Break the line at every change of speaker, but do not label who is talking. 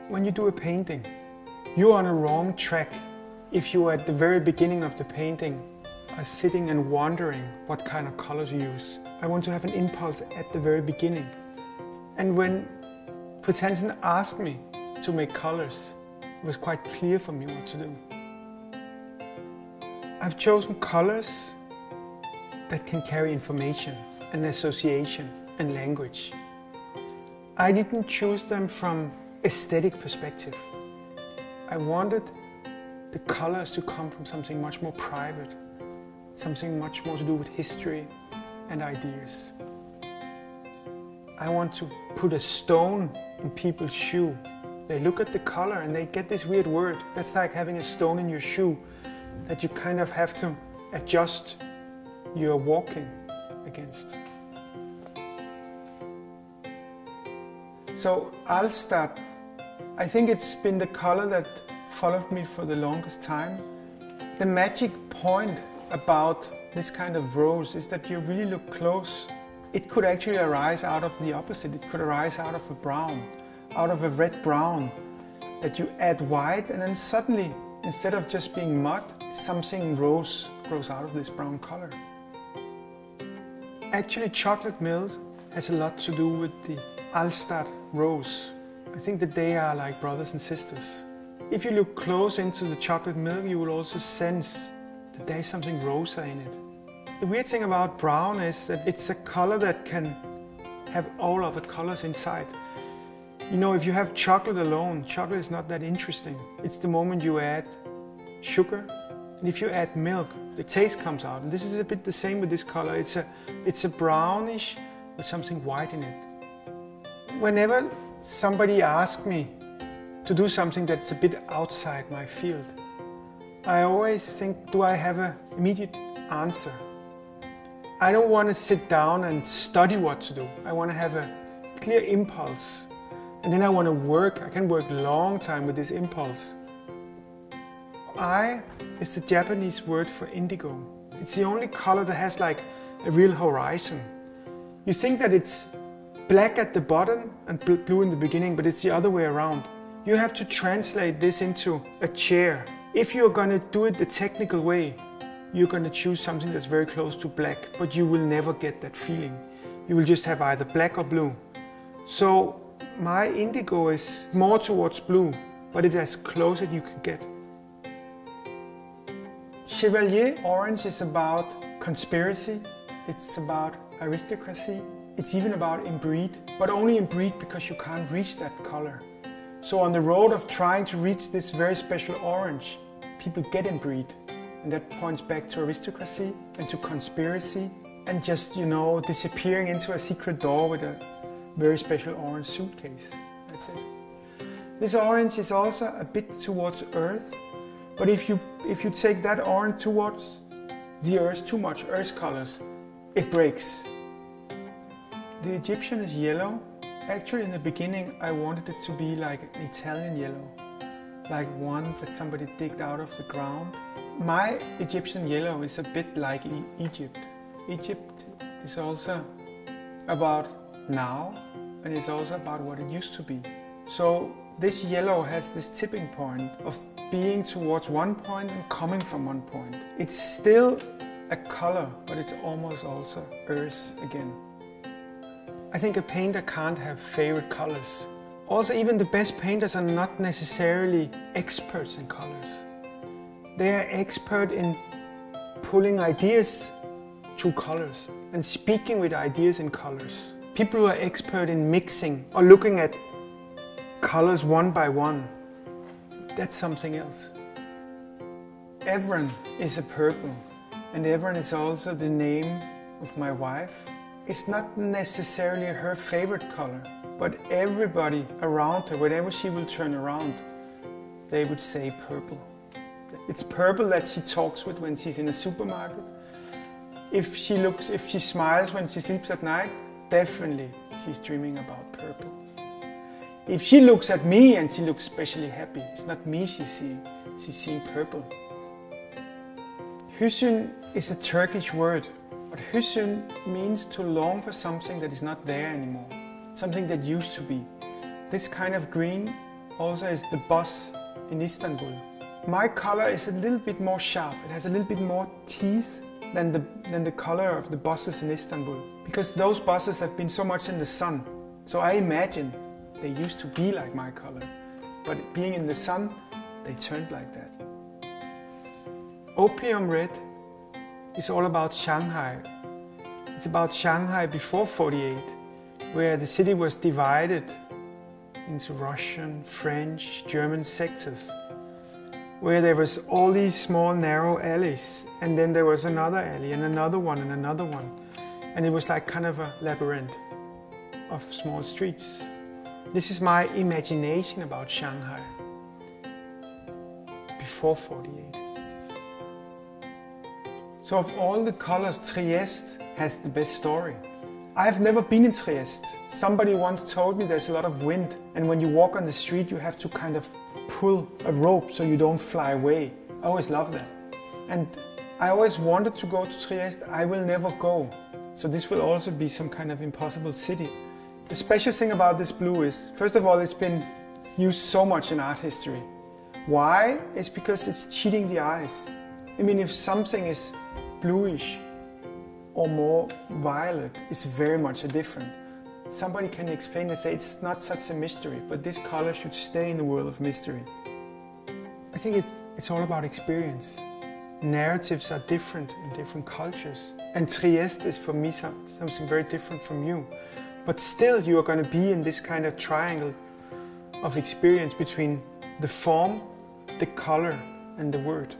When you do a painting, you're on a wrong track if you at the very beginning of the painting are sitting and wondering what kind of colors you use. I want to have an impulse at the very beginning. And when Fritz Hansen asked me to make colors, it was quite clear for me what to do. I've chosen colors that can carry information and association and language. I didn't choose them from aesthetic perspective. I wanted the colors to come from something much more private, something much more to do with history and ideas. I want to put a stone in people's shoe. They look at the color and they get this weird word. That's like having a stone in your shoe that you kind of have to adjust your walking against. So Alstad, I think it's been the color that followed me for the longest time. The magic point about this kind of rose is that you really look close. It could actually arise out of the opposite. It could arise out of a brown, out of a red-brown, that you add white and then suddenly, instead of just being mud, something rose grows out of this brown color. Actually, chocolate milk has a lot to do with the Alstad rose. I think that they are like brothers and sisters. If you look close into the chocolate milk, you will also sense that there is something rosa in it. The weird thing about brown is that it's a color that can have all other colors inside. You know, if you have chocolate alone, chocolate is not that interesting. It's the moment you add sugar, and if you add milk, the taste comes out. And this is a bit the same with this color. It's a brownish with something white in it. Whenever somebody asks me to do something that's a bit outside my field, I always think, do I have an immediate answer? I don't want to sit down and study what to do. I want to have a clear impulse. And then I want to work. I can work a long time with this impulse. Ai is the Japanese word for indigo. It's the only color that has like a real horizon. You think that it's black at the bottom and blue in the beginning, but it's the other way around. You have to translate this into a chair. If you're going to do it the technical way, you're going to choose something that's very close to black, but you will never get that feeling. You will just have either black or blue. So my indigo is more towards blue, but it's as close as you can get. Chevalier orange is about conspiracy, it's about aristocracy, it's even about inbreed, but only inbreed because you can't reach that color. So on the road of trying to reach this very special orange, people get inbreed, and that points back to aristocracy and to conspiracy and just, you know, disappearing into a secret door with a very special orange suitcase. That's it. This orange is also a bit towards earth, but if you take that orange towards the earth too much, earth colors, it breaks. The Egyptian is yellow. Actually, in the beginning, I wanted it to be like an Italian yellow, like one that somebody digged out of the ground. My Egyptian yellow is a bit like Egypt. Egypt is also about now, and it's also about what it used to be. So this yellow has this tipping point of being towards one point and coming from one point. It's still a color, but it's almost also earth again. I think a painter can't have favorite colors. Also, even the best painters are not necessarily experts in colors. They are expert in pulling ideas through colors and speaking with ideas in colors. People who are expert in mixing or looking at colors one by one, that's something else. Evren is a purple, and Evren is also the name of my wife. It's not necessarily her favorite color, but everybody around her, whenever she will turn around, they would say purple. It's purple that she talks with when she's in a supermarket. If she smiles when she sleeps at night, definitely she's dreaming about purple. If she looks at me and she looks especially happy, it's not me she's seeing purple. Hüzün is a Turkish word, but hüzün means to long for something that is not there anymore, something that used to be. This kind of green also is the boss in Istanbul. My color is a little bit more sharp. It has a little bit more teeth than the color of the bosses in Istanbul. Because those bosses have been so much in the sun. So I imagine they used to be like my color. But being in the sun, they turned like that. Opium red is all about Shanghai. It's about Shanghai before '48, where the city was divided into Russian, French, German sectors, where there was all these small narrow alleys, and then there was another alley and another one and another one. And it was like kind of a labyrinth of small streets. This is my imagination about Shanghai before '48. So of all the colors, Trieste has the best story. I've never been in Trieste. Somebody once told me there's a lot of wind, and when you walk on the street you have to kind of pull a rope so you don't fly away. I always loved that. And I always wanted to go to Trieste. I will never go. So this will also be some kind of impossible city. The special thing about this blue is, first of all, it's been used so much in art history. Why? It's because it's cheating the eyes. I mean, if something is bluish or more violet, it's very much different. Somebody can explain and say it's not such a mystery, but this color should stay in the world of mystery. I think it's all about experience. Narratives are different in different cultures. And Trieste is for me something very different from you. But still you are going to be in this kind of triangle of experience between the form, the color and the word.